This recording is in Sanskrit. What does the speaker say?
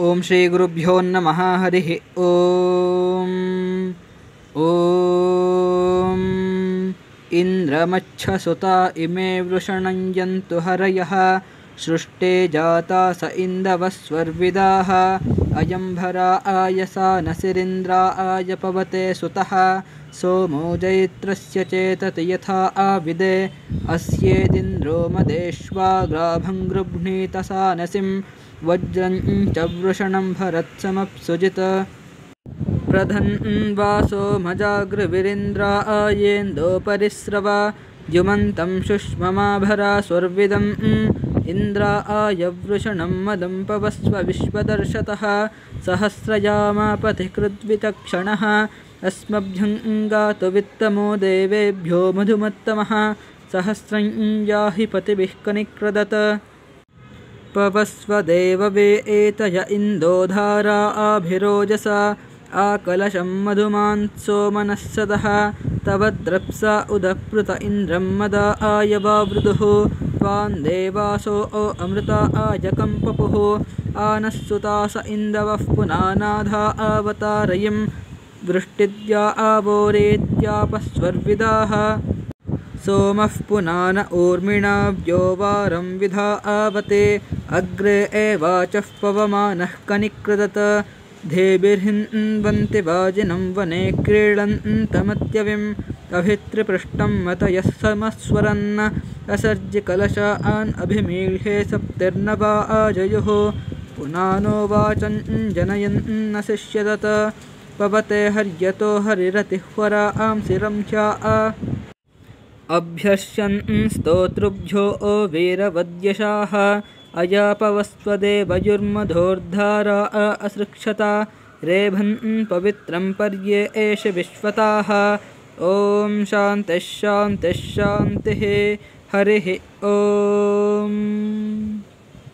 ओम श्री गुरुभ्यो नमः। हरिः ओम। ओम इंद्रमच्छसुता इमे वृषणं यन्तु हरयः सृष्टे जाता स इन्दवस्वर्विदाः अयं भरा आयसा नसिरिन्द्राय पवते सुतः सोमो जैत्रस्य चेतति यथा आविदे अस्येदिन्द्रो मदेष्वाग्राभं गृह्णीतसा नसिं वज्रं च वृषणं भरत्समप्सुजित प्रधन्वासो मजागृविरिन्द्रायेन्दो परिस्रवा द्युमन्तं शुष्ममाभरा स्वर्विदम् इन्द्राय वृषणं मदं पवस्व विश्वदर्शतः सहस्रयामापतिकृद्विचक्षणः अस्मभ्यं गातु वित्तमो देवेभ्यो मधुमत्तमः सहस्रं याहि पतिभिः कनिक्रदत पवस्वदेववे एतय इन्दोधारा आभिरोजसा आकलशं मधुमान्सो मनःसदः तव द्रप्सा उदप्रुत इन्द्रं मदा आयवावृदुः त्वां देवासो अमृता आजकम्पपुः आनस्सुतास इन्दवः पुनानाधा आवतारयिं वृष्टिद्या आवोरेत्यापस्वर्विदाः सोमः पुनान ऊर्मिणाभ्यो वारं विधा आवते अग्रे एवाचः पवमानः कनिक्रदत धेभिर्हिन्वन्ति वाजिनं वने क्रीडन्तमत्यविं अभित्रिपृष्टं मतयः समस्वरन् असर्जिकलशान् अभिमीळ्हे सप्तिर्नवा आजयुः पुनानो वाचं जनयन् शिष्यदत पवते हर्यतो हरिरतिह्वरा आंसिरं ह्या अभ्यर्ष्यन् स्तोतृभ्यो वीरवद्यशाः अयापवस्वदेवयुर्मधोर्धारा असृक्षता रेभन् पवित्रं पर्ये एष विश्वताः। ॐ शान्तिः शान्तिः शान्तिः। हरिः ॐ।